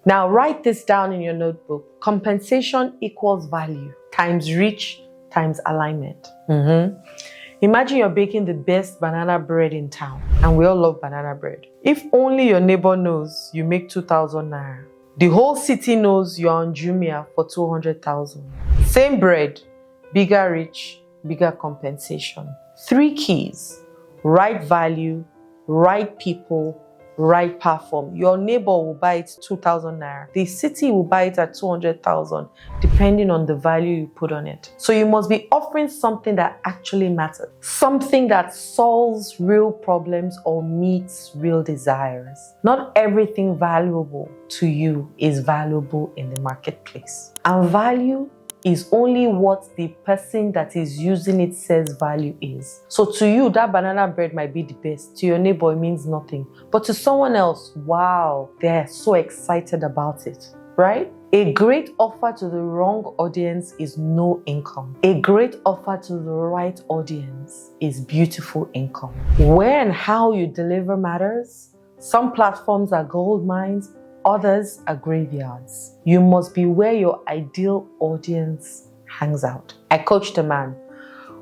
Now write this down in your notebook. Compensation equals value times reach times alignment. Imagine you're baking the best banana bread in town, and we all love banana bread. If only your neighbor knows you make 2,000 naira. The whole city knows you're on Jumia for 200,000. Same bread, bigger reach, bigger compensation. 3 keys: right value, right people, right platform. Your neighbor will buy it 2,000 naira. The city will buy it at 200,000, depending on the value you put on it. So you must be offering something that actually matters, something that solves real problems or meets real desires. Not everything valuable to you is valuable in the marketplace. And value is only what the person that is using it says value is. So to you, that banana bread might be the best. To your neighbor, it means nothing. But to someone else, wow, they're so excited about it, right? A great offer to the wrong audience is no income. A great offer to the right audience is beautiful income. Where and how you deliver matters. Some platforms are gold mines, others are graveyards. You must be where your ideal audience hangs out. I coached a man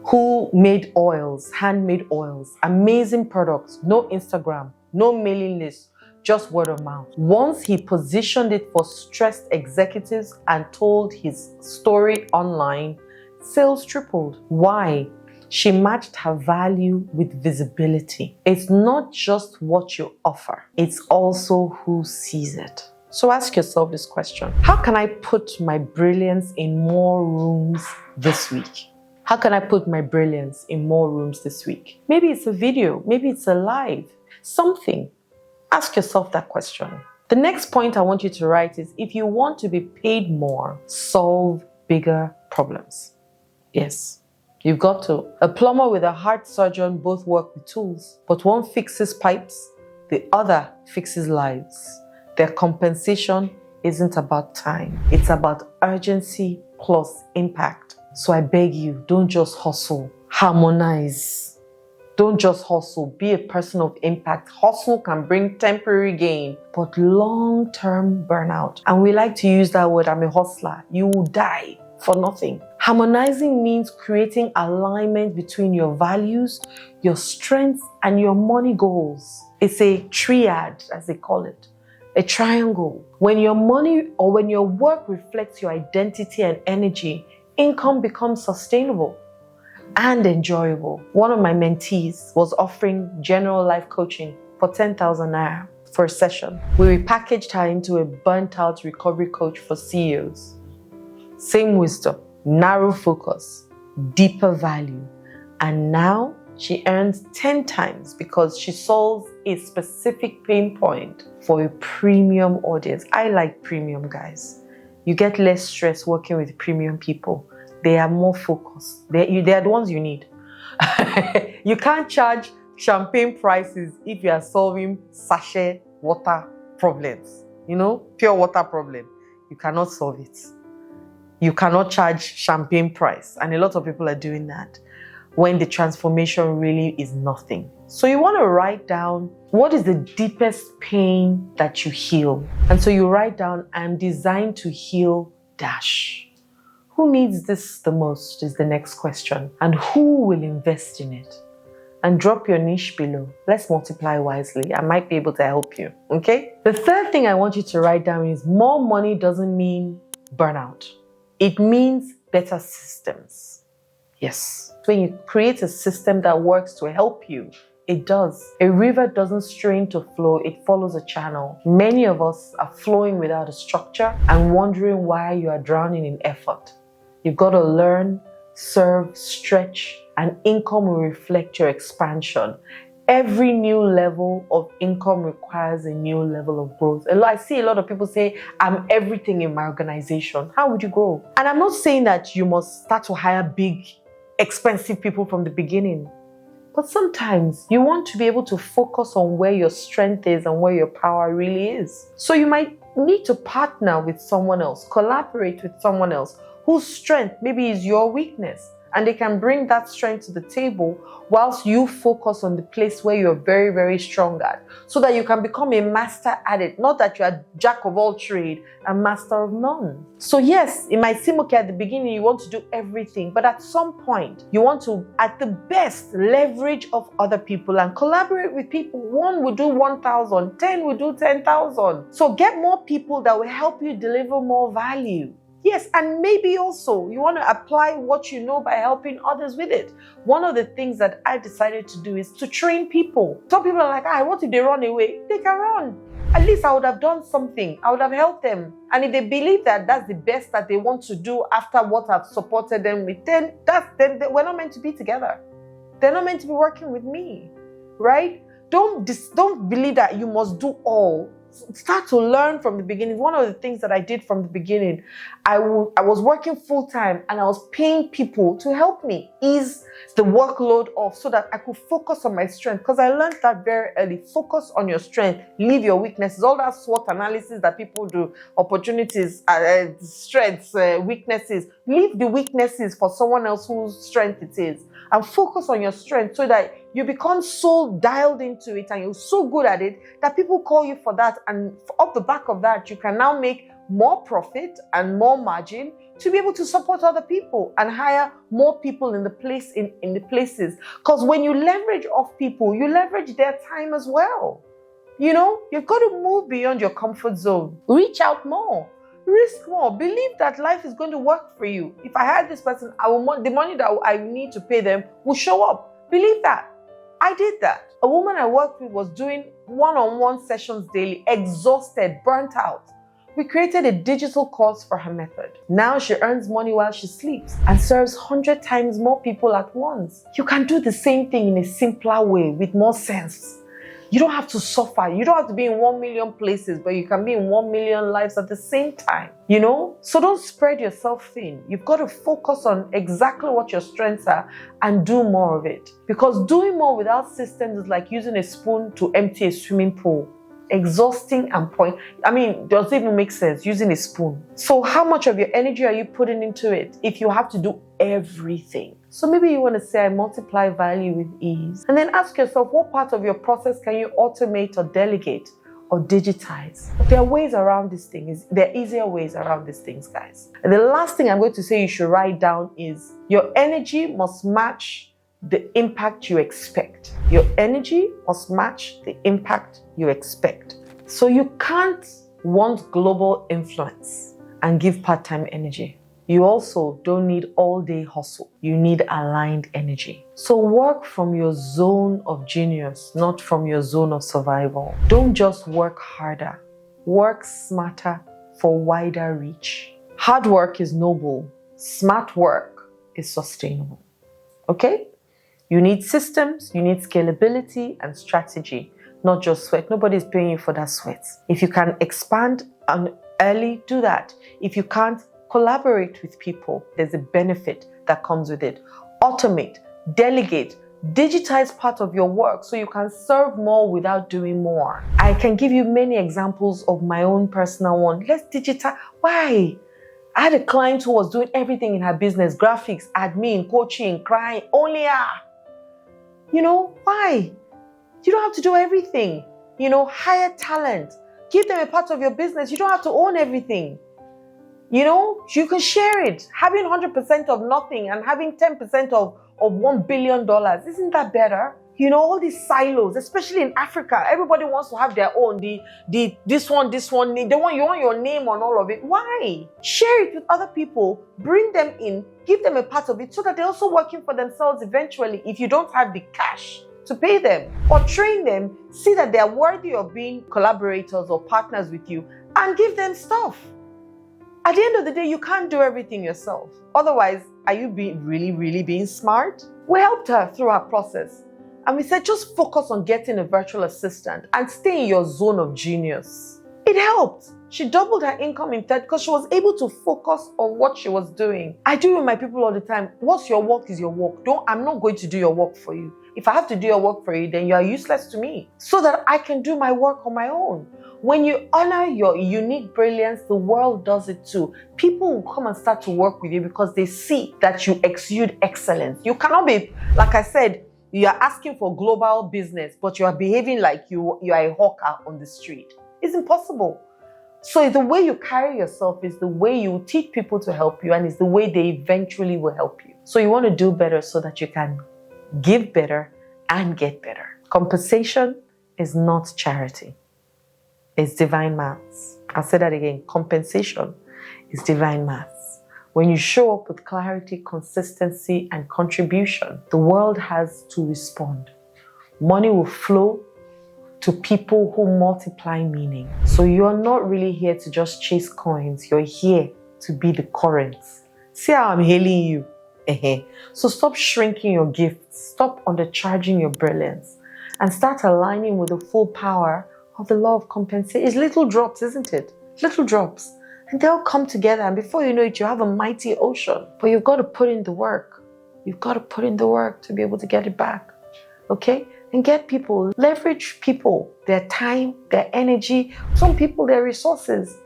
who made oils, handmade oils, amazing products, no Instagram, no mailing list, just word of mouth. Once he positioned it for stressed executives and told his story online, sales tripled. Why? She matched her value with visibility. It's not just what you offer, it's also who sees it. So ask yourself this question: how can I put my brilliance in more rooms this week? How can I put my brilliance in more rooms this week? Maybe it's a video, maybe it's a live, something. Ask yourself that question. The next point I want you to write is: if you want to be paid more, solve bigger problems. Yes. You've got to. A plumber with a heart surgeon both work with tools, but one fixes pipes, the other fixes lives. Their compensation isn't about time. It's about urgency plus impact. So I beg you, don't just hustle. Harmonize. Don't just hustle. Be a person of impact. Hustle can bring temporary gain, but long-term burnout. And we like to use that word, I'm a hustler. You will die for nothing. Harmonizing means creating alignment between your values, your strengths, and your money goals. It's a triad, as they call it, a triangle. When your money or when your work reflects your identity and energy, income becomes sustainable and enjoyable. One of my mentees was offering general life coaching for 10,000 naira for a session. We repackaged her into a burnt-out recovery coach for CEOs. Same wisdom, narrow focus, deeper value. And now she earns 10 times because she solves a specific pain point for a premium audience. I like premium guys. You get less stress working with premium people. They are more focused. They are the ones you need. You can't charge champagne prices if you are solving sachet water problems. Pure water problem. You cannot solve it. You cannot charge champagne price. And a lot of people are doing that when the transformation really is nothing. So you want to write down what is the deepest pain that you heal. And so you write down, I'm designed to heal dash. Who needs this the most is the next question. And who will invest in it? And drop your niche below. Let's multiply wisely. I might be able to help you, okay? The third thing I want you to write down is more money doesn't mean burnout. It means better systems. Yes. When you create a system that works to help you, it does. A river doesn't strain to flow, it follows a channel. Many of us are flowing without a structure and wondering why you are drowning in effort. You've got to learn, serve, stretch, and income will reflect your expansion. Every new level of income requires a new level of growth. I see a lot of people say, I'm everything in my organization. How would you grow? And I'm not saying that you must start to hire big, expensive people from the beginning. But sometimes you want to be able to focus on where your strength is and where your power really is. So you might need to partner with someone else, collaborate with someone else whose strength maybe is your weakness. and they can bring that strength to the table whilst you focus on the place where you're very, very strong at, so that you can become a master at it, not that you're a jack of all trade and master of none. So yes, it might seem okay at the beginning, you want to do everything, but at some point, you want to, at the best, leverage of other people and collaborate with people. One will do 1,000, 10 will do 10,000. So get more people that will help you deliver more value. Yes, and maybe also you want to apply what you know by helping others with it. One of the things that I decided to do is to train people. Some people are like, what if they run away? They can run. At least I would have done something. I would have helped them. And if they believe that that's the best that they want to do after what I've supported them with, then we're not meant to be together. They're not meant to be working with me, right? Don't believe that you must do all. Start to learn from the beginning. One of the things that I did from the beginning, I was working full-time and I was paying people to help me ease the workload off so that I could focus on my strength, because I learned that very early. Focus on your strength, leave your weaknesses. All that SWOT analysis that people do, opportunities, strengths, weaknesses. Leave the weaknesses for someone else whose strength it is, and focus on your strength so that you become so dialed into it and you're so good at it that people call you for that. And off the back of that, you can now make more profit and more margin to be able to support other people and hire more people in the places. Because when you leverage off people, you leverage their time as well. You know, you've got to move beyond your comfort zone. Reach out more. Risk more. Believe that life is going to work for you. If I had this person, the money that I need to pay them will show up. Believe that. I did that. A woman I worked with was doing one-on-one sessions daily, exhausted, burnt out. We created a digital course for her method. Now she earns money while she sleeps and serves 100 times more people at once. You can do the same thing in a simpler way with more sense. You don't have to suffer. You don't have to be in 1 million places, but you can be in 1 million lives at the same time, you know? So don't spread yourself thin. You've got to focus on exactly what your strengths are and do more of it. Because doing more without systems is like using a spoon to empty a swimming pool. Exhausting and does it even make sense using a spoon? So how much of your energy are you putting into it if you have to do everything? So maybe you want to say, I multiply value with ease. And then ask yourself, what part of your process can you automate or delegate or digitize? There are ways around these things. There are easier ways around these things, guys. And the last thing I'm going to say you should write down is your energy must match the impact you expect. Your energy must match the impact you expect. So you can't want global influence and give part-time energy. You also don't need all-day hustle. You need aligned energy. So work from your zone of genius, not from your zone of survival. Don't just work harder. Work smarter for wider reach. Hard work is noble. Smart work is sustainable. Okay? You need systems, you need scalability and strategy, not just sweat. Nobody's paying you for that sweat. If you can expand early, do that. If you can't, collaborate with people. There's a benefit that comes with it. Automate, delegate, digitize part of your work so you can serve more without doing more. I can give you many examples of my own personal one. Let's digitize. Why? I had a client who was doing everything in her business, graphics, admin, coaching, crying, only her. You know, why? You don't have to do everything. You know, hire talent. Give them a part of your business. You don't have to own everything. You know, you can share it. Having 100% of nothing and having 10% of $1 billion, isn't that better? You know, all these silos, especially in Africa, everybody wants to have their own. This one, you want your name on all of it. Why? Share it with other people, bring them in, give them a part of it so that they're also working for themselves eventually if you don't have the cash to pay them. Or train them, see that they're worthy of being collaborators or partners with you, and give them stuff. At the end of the day, you can't do everything yourself. Otherwise, are you really being smart? We helped her through her process. And we said, just focus on getting a virtual assistant and stay in your zone of genius. It helped. She doubled her income in that because she was able to focus on what she was doing. I do with my people all the time. What's your work is your work. I'm not going to do your work for you. If I have to do your work for you, then you are useless to me. So that I can do my work on my own. when you honor your unique brilliance, the world does it too. People will come and start to work with you because they see that you exude excellence. You cannot be, like I said, you are asking for global business, but you are behaving like you are a hawker on the street. It's impossible. So the way you carry yourself is the way you teach people to help you, and it's the way they eventually will help you. So you want to do better so that you can give better and get better. Compensation is not charity. It's divine maths. I'll say that again. Compensation is divine maths. When you show up with clarity, consistency, and contribution, the world has to respond. Money will flow to people who multiply meaning. So you're not really here to just chase coins. You're here to be the currents. See how I'm hailing you? So stop shrinking your gifts. Stop undercharging your brilliance. And start aligning with the full power of the law of compensation. It's little drops, isn't it? Little drops. And they'll come together. And before you know it, you have a mighty ocean. But you've got to put in the work. You've got to put in the work to be able to get it back. Okay? And get people, leverage people, their time, their energy, some people, their resources,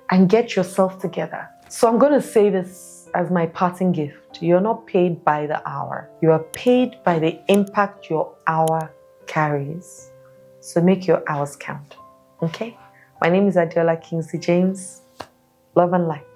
and get yourself together. So I'm going to say this as my parting gift. You're not paid by the hour. You are paid by the impact your hour carries. So make your hours count. Okay? My name is Adeola Kingsley James. Love and light.